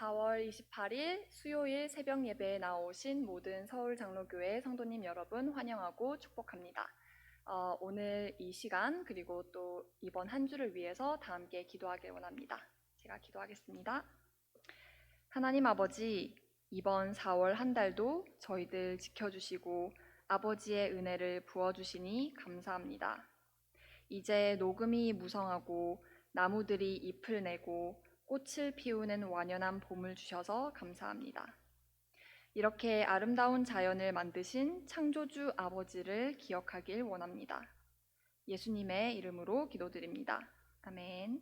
4월 28일 수요일 새벽 예배에 나오신 모든 서울장로교회 성도님 여러분 환영하고 축복합니다. 오늘 이 시간 그리고 또 이번 한 주를 위해서 다 함께 기도하길 원합니다. 제가 기도하겠습니다. 하나님 아버지, 이번 4월 한 달도 저희들 지켜주시고 아버지의 은혜를 부어주시니 감사합니다. 이제 녹음이 무성하고 나무들이 잎을 내고 꽃을 피우는 완연한 봄을 주셔서 감사합니다. 이렇게 아름다운 자연을 만드신 창조주 아버지를 기억하길 원합니다. 예수님의 이름으로 기도드립니다. 아멘.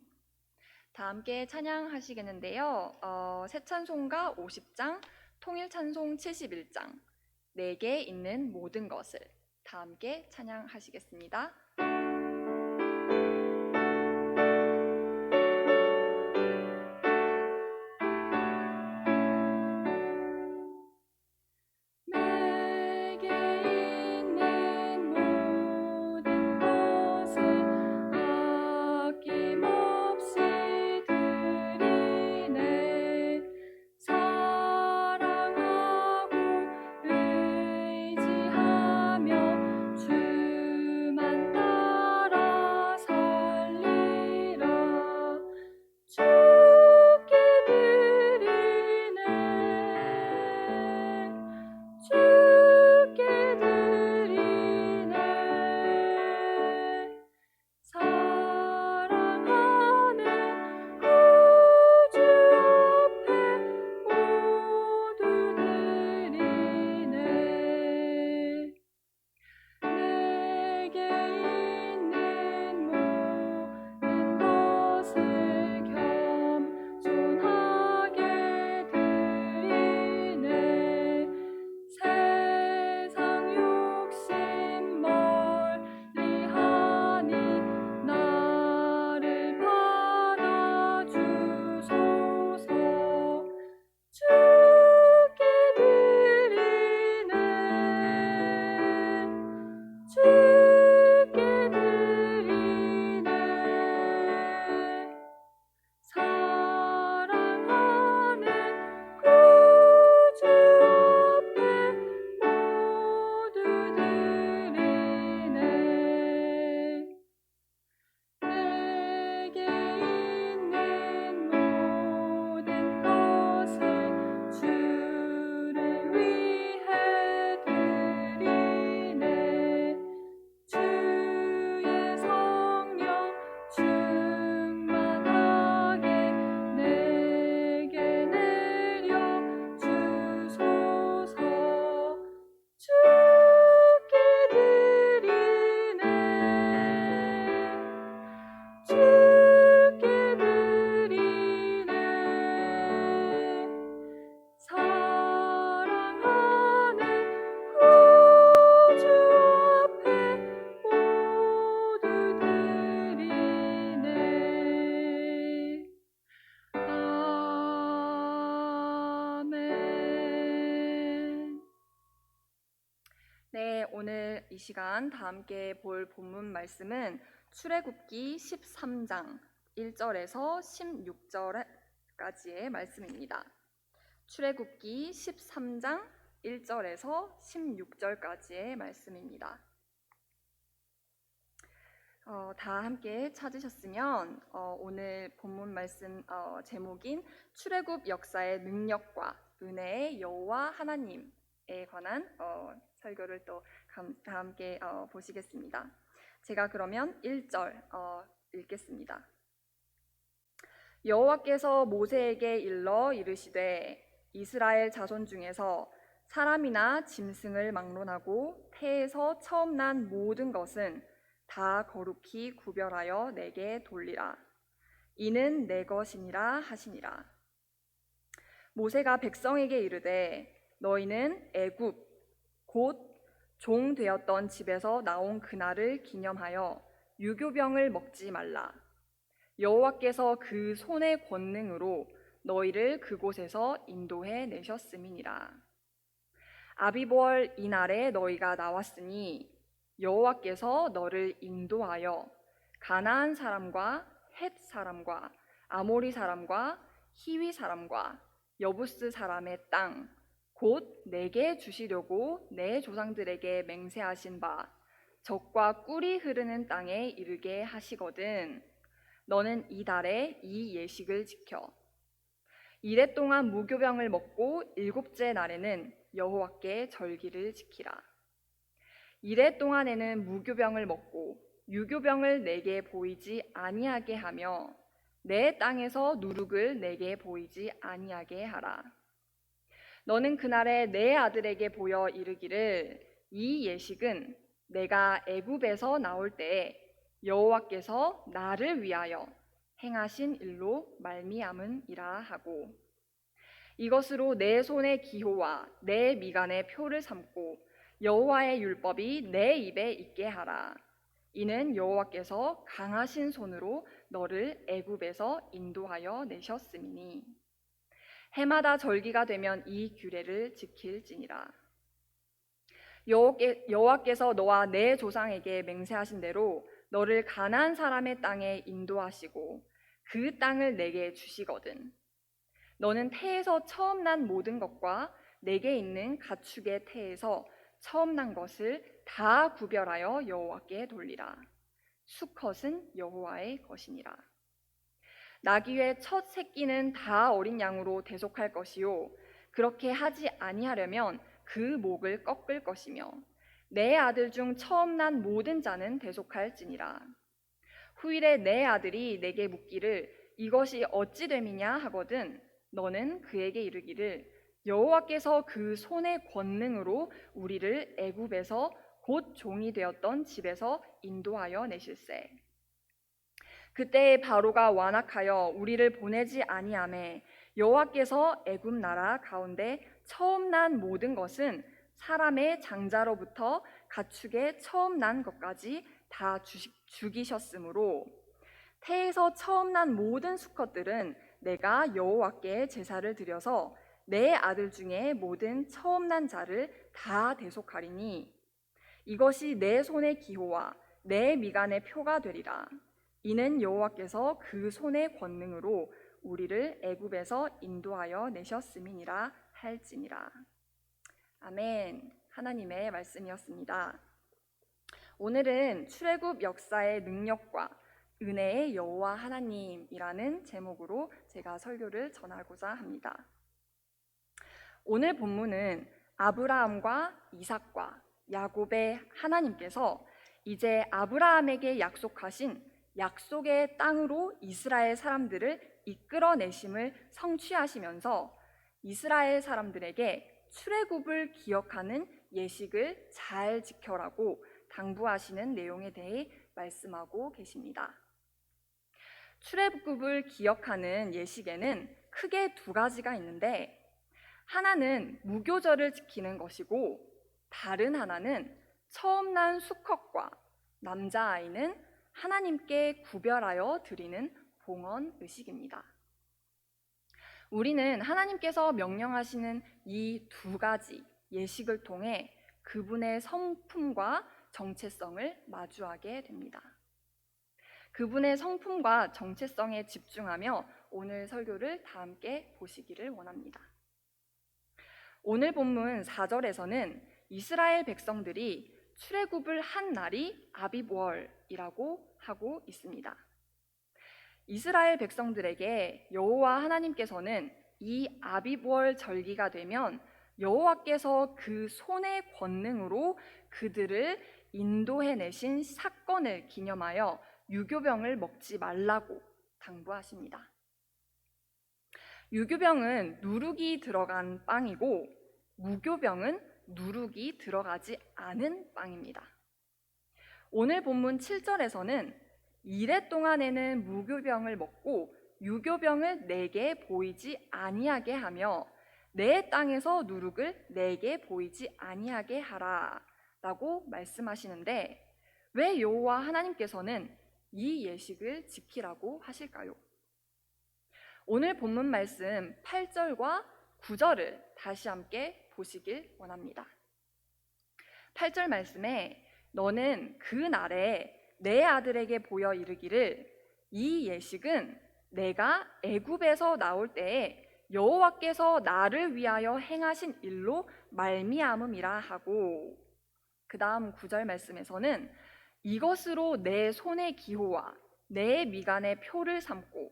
다 함께 찬양하시겠는데요. 새 찬송가 50장, 통일 찬송 71장, 내게 있는 모든 것을 다 함께 찬양하시겠습니다. 네, 오늘 이 시간 다 함께 볼 본문 말씀은 출애굽기 13장 1절에서 16절까지의 말씀입니다. 출애굽기 13장 1절에서 16절까지의 말씀입니다. 다 함께 찾으셨으면 오늘 본문 말씀 제목인 출애굽 역사의 능력과 은혜의 여호와 하나님에 관한 설교를 또 다 함께 보시겠습니다. 제가 그러면 1절 읽겠습니다. 여호와께서 모세에게 일러 이르시되 이스라엘 자손 중에서 사람이나 짐승을 막론하고 태에서 처음 난 모든 것은 다 거룩히 구별하여 내게 돌리라. 이는 내 것이니라 하시니라. 모세가 백성에게 이르되 너희는 애굽 곧 종 되었던 집에서 나온 그날을 기념하여 유교병을 먹지 말라. 여호와께서 그 손의 권능으로 너희를 그곳에서 인도해 내셨음이니라. 아비보월 이날에 너희가 나왔으니 여호와께서 너를 인도하여 가나안 사람과 헷 사람과 아모리 사람과 히위 사람과 여부스 사람의 땅 곧 내게 주시려고 내 조상들에게 맹세하신 바 젖과 꿀이 흐르는 땅에 이르게 하시거든. 너는 이 달에 이 예식을 지켜. 이래 동안 무교병을 먹고 일곱째 날에는 여호와께 절기를 지키라. 이래 동안에는 무교병을 먹고 유교병을 내게 보이지 아니하게 하며 내 땅에서 누룩을 내게 보이지 아니하게 하라. 너는 그날에 내 아들에게 보여 이르기를 이 예식은 내가 애굽에서 나올 때에 여호와께서 나를 위하여 행하신 일로 말미암음이라 하고 이것으로 내 손의 기호와 내 미간의 표를 삼고 여호와의 율법이 내 입에 있게 하라. 이는 여호와께서 강하신 손으로 너를 애굽에서 인도하여 내셨음이니 해마다 절기가 되면 이 규례를 지킬지니라. 여호와께서 너와 내 조상에게 맹세하신 대로 너를 가나안 사람의 땅에 인도하시고 그 땅을 내게 주시거든. 너는 태에서 처음 난 모든 것과 내게 있는 가축의 태에서 처음 난 것을 다 구별하여 여호와께 돌리라. 수컷은 여호와의 것이니라. 나귀의 첫 새끼는 다 어린 양으로 대속할 것이요 그렇게 하지 아니하려면 그 목을 꺾을 것이며 내 아들 중 처음 난 모든 자는 대속할지니라. 후일에 내 아들이 내게 묻기를 이것이 어찌 됨이냐 하거든 너는 그에게 이르기를 여호와께서 그 손의 권능으로 우리를 애굽에서 곧 종이 되었던 집에서 인도하여 내실세. 그때에 바로가 완악하여 우리를 보내지 아니하매 여호와께서 애굽 나라 가운데 처음 난 모든 것은 사람의 장자로부터 가축의 처음 난 것까지 다 죽이셨으므로 태에서 처음 난 모든 수컷들은 내가 여호와께 제사를 드려서 내 아들 중에 모든 처음 난 자를 다 대속하리니 이것이 내 손의 기호와 내 미간의 표가 되리라. 이는 여호와께서 그 손의 권능으로 우리를 애굽에서 인도하여 내셨음이니라 할지니라. 아멘. 하나님의 말씀이었습니다. 오늘은 출애굽 역사의 능력과 은혜의 여호와 하나님이라는 제목으로 제가 설교를 전하고자 합니다. 오늘 본문은 아브라함과 이삭과 야곱의 하나님께서 이제 아브라함에게 약속하신 약속의 땅으로 이스라엘 사람들을 이끌어내심을 성취하시면서 이스라엘 사람들에게 출애굽을 기억하는 예식을 잘 지켜라고 당부하시는 내용에 대해 말씀하고 계십니다. 출애굽을 기억하는 예식에는 크게 두 가지가 있는데 하나는 무교절을 지키는 것이고 다른 하나는 처음 난 수컷과 남자아이는 하나님께 구별하여 드리는 봉헌 의식입니다. 우리는 하나님께서 명령하시는 이 두 가지 예식을 통해 그분의 성품과 정체성을 마주하게 됩니다. 그분의 성품과 정체성에 집중하며 오늘 설교를 다 함께 보시기를 원합니다. 오늘 본문 4절에서는 이스라엘 백성들이 출애굽을 한 날이 아비브월이라고 하고 있습니다. 이스라엘 백성들에게 여호와 하나님께서는 이 아비브월 절기가 되면 여호와께서 그 손의 권능으로 그들을 인도해내신 사건을 기념하여 유교병을 먹지 말라고 당부하십니다. 유교병은 누룩이 들어간 빵이고 무교병은 누룩이 들어가지 않은 빵입니다. 오늘 본문 7절에서는 이래 동안에는 무교병을 먹고 유교병을 내게 보이지 아니하게 하며 내 땅에서 누룩을 내게 보이지 아니하게 하라 라고 말씀하시는데 왜 여호와 하나님께서는 이 예식을 지키라고 하실까요? 오늘 본문 말씀 8절과 9절을 다시 함께 보시길 원합니다. 8절 말씀에 너는 그 날에 내 아들에게 보여 이르기를 이 예식은 내가 애굽에서 나올 때에 여호와께서 나를 위하여 행하신 일로 말미암음이라 하고, 그 다음 9절 말씀에서는 이것으로 내 손의 기호와 내 미간의 표를 삼고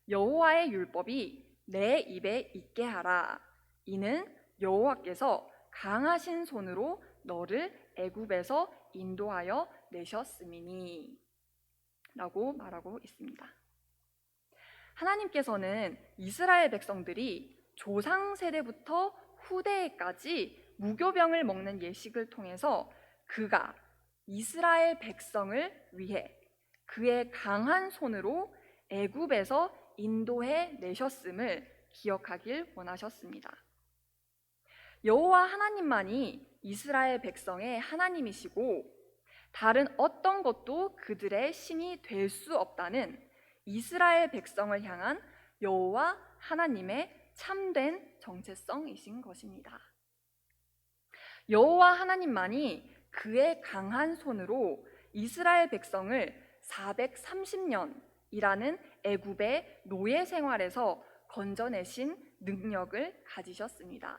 여호와의 율법이 내 입에 있게 하라. 이는 여호와께서 강하신 손으로 너를 애굽에서 인도하여 내셨음이니 라고 말하고 있습니다. 하나님께서는 이스라엘 백성들이 조상 세대부터 후대에까지 무교병을 먹는 예식을 통해서 그가 이스라엘 백성을 위해 그의 강한 손으로 애굽에서 인도해 내셨음을 기억하길 원하셨습니다. 여호와 하나님만이 이스라엘 백성의 하나님이시고 다른 어떤 것도 그들의 신이 될 수 없다는 이스라엘 백성을 향한 여호와 하나님의 참된 정체성이신 것입니다. 여호와 하나님만이 그의 강한 손으로 이스라엘 백성을 430년이라는 애굽의 노예 생활에서 건져내신 능력을 가지셨습니다.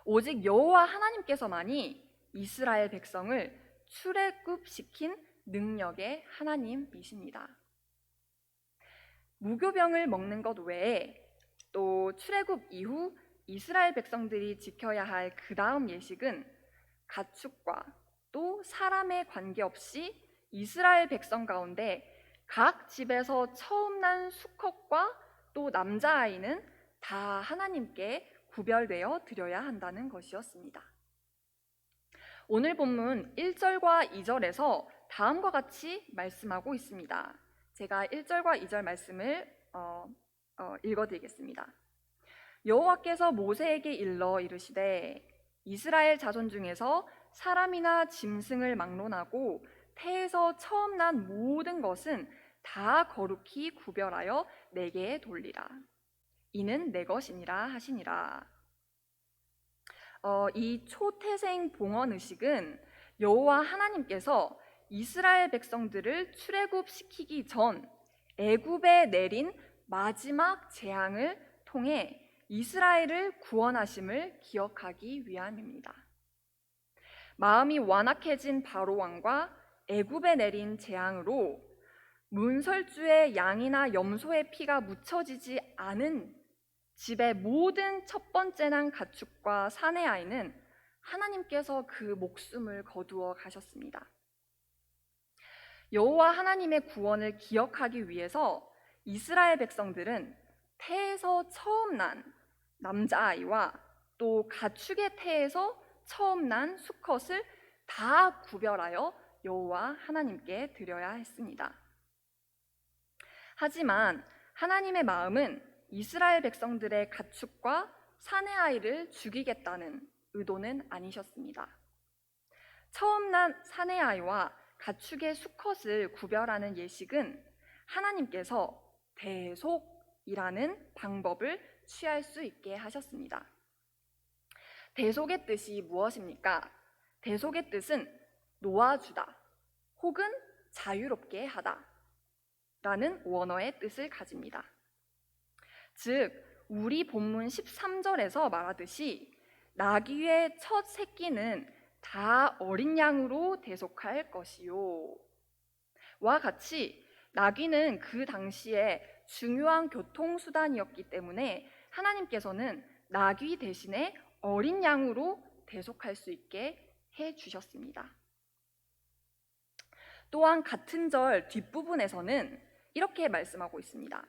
오직 여호와 하나님께서만이 이스라엘 백성을 출애굽시킨 능력의 하나님이십니다. 무교병을 먹는 것 외에 또 출애굽 이후 이스라엘 백성들이 지켜야 할 그 다음 예식은 가축과 또 사람에 관계없이 이스라엘 백성 가운데 각 집에서 처음 난 수컷과 또 남자아이는 다 하나님께 구별되어 드려야 한다는 것이었습니다. 오늘 본문 1절과 2절에서 다음과 같이 말씀하고 있습니다. 제가 1절과 2절 말씀을 읽어드리겠습니다. 여호와께서 모세에게 일러 이르시되 이스라엘 자손 중에서 사람이나 짐승을 막론하고 태에서 처음 난 모든 것은 다 거룩히 구별하여 내게 돌리라. 이는 내 것이니라 하시니라. 이 초태생 봉헌 의식은 여호와 하나님께서 이스라엘 백성들을 출애굽시키기 전 애굽에 내린 마지막 재앙을 통해 이스라엘을 구원하심을 기억하기 위함입니다. 마음이 완악해진 바로 왕과 애굽에 내린 재앙으로 문설주에 양이나 염소의 피가 묻혀지지 않은 집의 모든 첫 번째 난 가축과 사내 아이는 하나님께서 그 목숨을 거두어 가셨습니다. 여호와 하나님의 구원을 기억하기 위해서 이스라엘 백성들은 태에서 처음 난 남자아이와 또 가축의 태에서 처음 난 수컷을 다 구별하여 여호와 하나님께 드려야 했습니다. 하지만 하나님의 마음은 이스라엘 백성들의 가축과 사내 아이를 죽이겠다는 의도는 아니셨습니다. 처음 난 사내 아이와 가축의 수컷을 구별하는 예식은 하나님께서 대속이라는 방법을 취할 수 있게 하셨습니다. 대속의 뜻이 무엇입니까? 대속의 뜻은 놓아주다 혹은 자유롭게 하다 라는 원어의 뜻을 가집니다. 즉 우리 본문 13절에서 말하듯이 나귀의 첫 새끼는 다 어린 양으로 대속할 것이요 와 같이 나귀는 그 당시에 중요한 교통수단이었기 때문에 하나님께서는 나귀 대신에 어린 양으로 대속할 수 있게 해주셨습니다. 또한 같은 절 뒷부분에서는 이렇게 말씀하고 있습니다.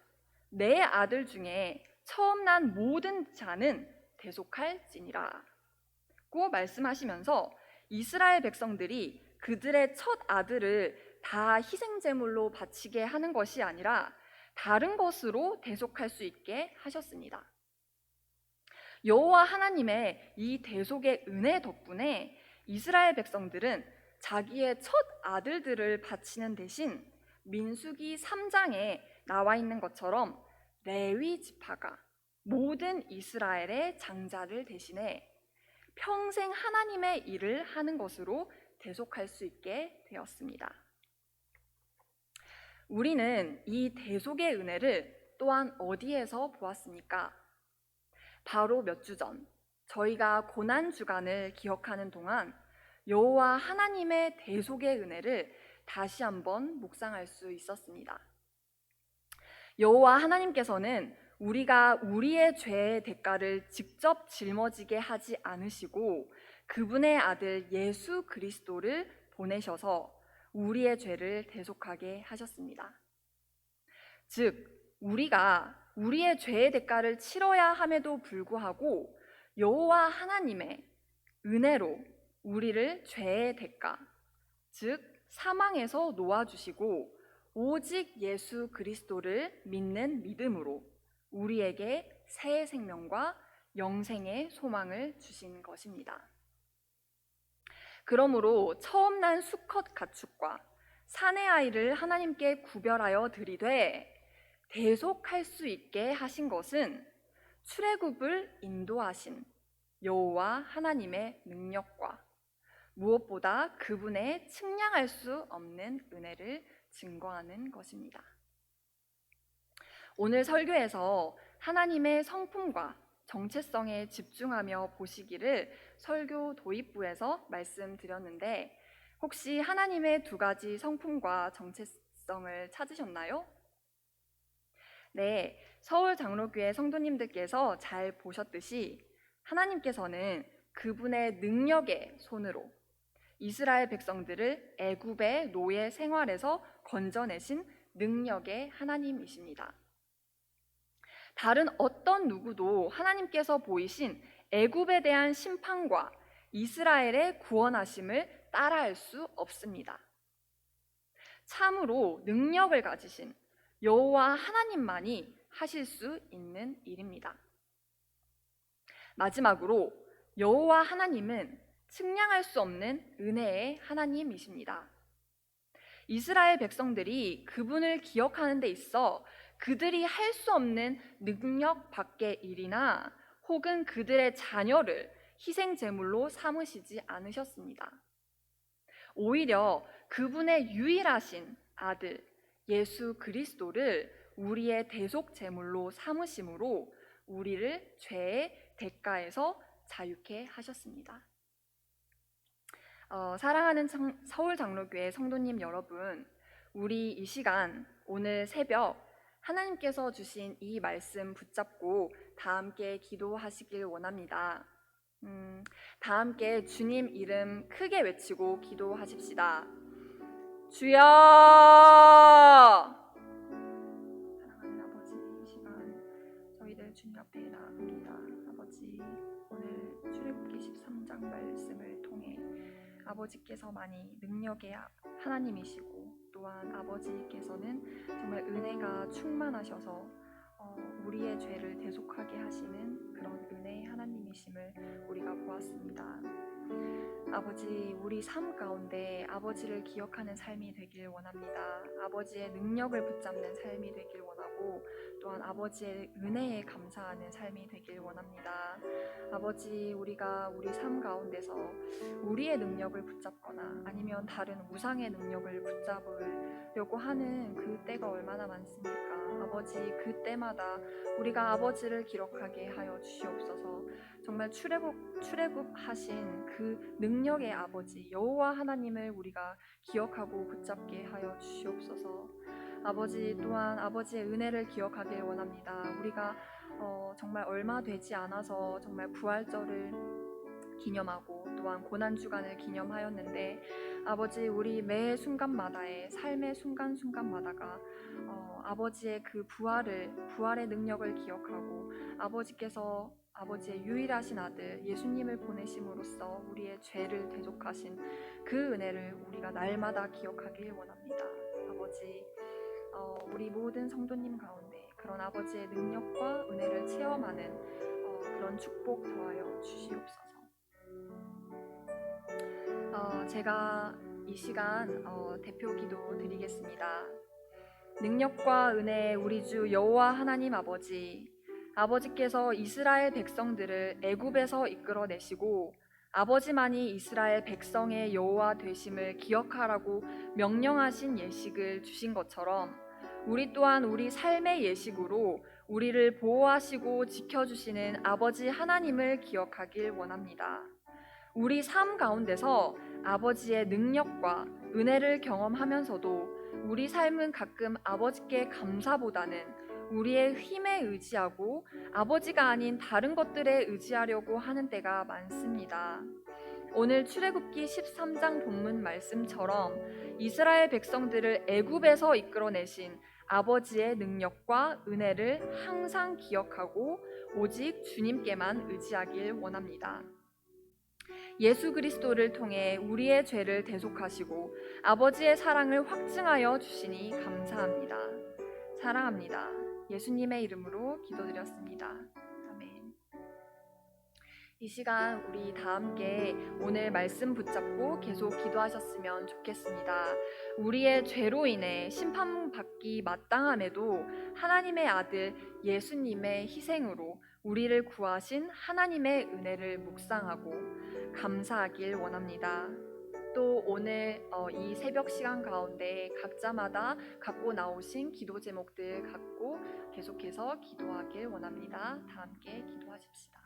내 아들 중에 처음 난 모든 자는 대속할지니라 고 말씀하시면서 이스라엘 백성들이 그들의 첫 아들을 다 희생제물로 바치게 하는 것이 아니라 다른 것으로 대속할 수 있게 하셨습니다. 여호와 하나님의 이 대속의 은혜 덕분에 이스라엘 백성들은 자기의 첫 아들들을 바치는 대신 민수기 3장에 나와 있는 것처럼 레위 지파가 모든 이스라엘의 장자를 대신해 평생 하나님의 일을 하는 것으로 대속할 수 있게 되었습니다. 우리는 이 대속의 은혜를 또한 어디에서 보았습니까? 바로 몇 주 전 저희가 고난 주간을 기억하는 동안 여호와 하나님의 대속의 은혜를 다시 한번 묵상할 수 있었습니다. 여호와 하나님께서는 우리가 우리의 죄의 대가를 직접 짊어지게 하지 않으시고 그분의 아들 예수 그리스도를 보내셔서 우리의 죄를 대속하게 하셨습니다. 즉, 우리가 우리의 죄의 대가를 치러야 함에도 불구하고 여호와 하나님의 은혜로 우리를 죄의 대가, 즉 사망에서 놓아주시고 오직 예수 그리스도를 믿는 믿음으로 우리에게 새 생명과 영생의 소망을 주신 것입니다. 그러므로 처음 난 수컷 가축과 사내 아이를 하나님께 구별하여 드리되 대속할 수 있게 하신 것은 출애굽을 인도하신 여호와 하나님의 능력과 무엇보다 그분의 측량할 수 없는 은혜를 증거하는 것입니다. 오늘 설교에서 하나님의 성품과 정체성에 집중하며 보시기를 설교 도입부에서 말씀드렸는데 혹시 하나님의 두 가지 성품과 정체성을 찾으셨나요? 네, 서울 장로교회 성도님들께서 잘 보셨듯이 하나님께서는 그분의 능력의 손으로 이스라엘 백성들을 애굽의 노예 생활에서 건져내신 능력의 하나님이십니다. 다른 어떤 누구도 하나님께서 보이신 애굽에 대한 심판과 이스라엘의 구원하심을 따라할 수 없습니다. 참으로 능력을 가지신 여호와 하나님만이 하실 수 있는 일입니다. 마지막으로 여호와 하나님은 측량할 수 없는 은혜의 하나님이십니다. 이스라엘 백성들이 그분을 기억하는 데 있어 그들이 할 수 없는 능력 밖의 일이나 혹은 그들의 자녀를 희생 제물로 삼으시지 않으셨습니다. 오히려 그분의 유일하신 아들 예수 그리스도를 우리의 대속 제물로 삼으심으로 우리를 죄의 대가에서 자유케 하셨습니다. 사랑하는 서울 장로교회 성도님 여러분, 우리 이 시간 오늘 새벽 하나님께서 주신 이 말씀 붙잡고 다 함께 기도하시길 원합니다. 다 함께 주님 이름 크게 외치고 기도하십시다. 주여! 사랑하는 아버지, 이 시간 저희들 주님 앞에 나아갑니다. 아버지, 오늘 출애굽기 13장 말씀을 통해 아버지께서 많이 능력의 하나님이시고 또한 아버지께서는 정말 은혜가 충만하셔서 우리의 죄를 대속하게 하시는 그런 은혜의 하나님이심을 우리가 보았습니다. 아버지, 우리 삶 가운데 아버지를 기억하는 삶이 되길 원합니다. 아버지의 능력을 붙잡는 삶이 되길 원하고 또한 아버지의 은혜에 감사하는 삶이 되길 원합니다. 아버지, 우리가 우리 삶 가운데서 우리의 능력을 붙잡거나 아니면 다른 우상의 능력을 붙잡으려고 하는 그 때가 얼마나 많습니까? 아버지, 그 때마다 우리가 아버지를 기록하게 하여 주시옵소서. 정말 출애굽하신 그 능력의 아버지 여호와 하나님을 우리가 기억하고 붙잡게 하여 주시옵소서. 아버지, 또한 아버지의 은혜를 기억하길 원합니다. 우리가 정말 얼마 되지 않아서 정말 부활절을 기념하고 또한 고난주간을 기념하였는데 아버지, 우리 매 순간마다의 삶의 순간순간마다가 아버지의 그 부활의 능력을 기억하고 아버지께서 아버지의 유일하신 아들 예수님을 보내심으로써 우리의 죄를 대속하신 그 은혜를 우리가 날마다 기억하길 원합니다. 아버지, 우리 모든 성도님 가운데 그런 아버지의 능력과 은혜를 체험하는 그런 축복 더하여 주시옵소서. 제가 이 시간 대표 기도 드리겠습니다. 능력과 은혜의 우리 주 여호와 하나님 아버지께서 이스라엘 백성들을 애굽에서 이끌어내시고 아버지만이 이스라엘 백성의 여호와 되심을 기억하라고 명령하신 예식을 주신 것처럼 우리 또한 우리 삶의 예식으로 우리를 보호하시고 지켜주시는 아버지 하나님을 기억하길 원합니다. 우리 삶 가운데서 아버지의 능력과 은혜를 경험하면서도 우리 삶은 가끔 아버지께 감사보다는 우리의 힘에 의지하고 아버지가 아닌 다른 것들에 의지하려고 하는 때가 많습니다. 오늘 출애굽기 13장 본문 말씀처럼 이스라엘 백성들을 애굽에서 이끌어내신 아버지의 능력과 은혜를 항상 기억하고 오직 주님께만 의지하길 원합니다. 예수 그리스도를 통해 우리의 죄를 대속하시고 아버지의 사랑을 확증하여 주시니 감사합니다. 사랑합니다. 예수님의 이름으로 기도드렸습니다. 아멘. 이 시간 우리 다 함께 오늘 말씀 붙잡고 계속 기도하셨으면 좋겠습니다. 우리의 죄로 인해 심판받기 마땅함에도 하나님의 아들 예수님의 희생으로 우리를 구하신 하나님의 은혜를 묵상하고 감사하길 원합니다. 또 오늘 이 새벽 시간 가운데 각자마다 갖고 나오신 기도 제목들 갖고 계속해서 기도하길 원합니다. 다 함께 기도하십시다.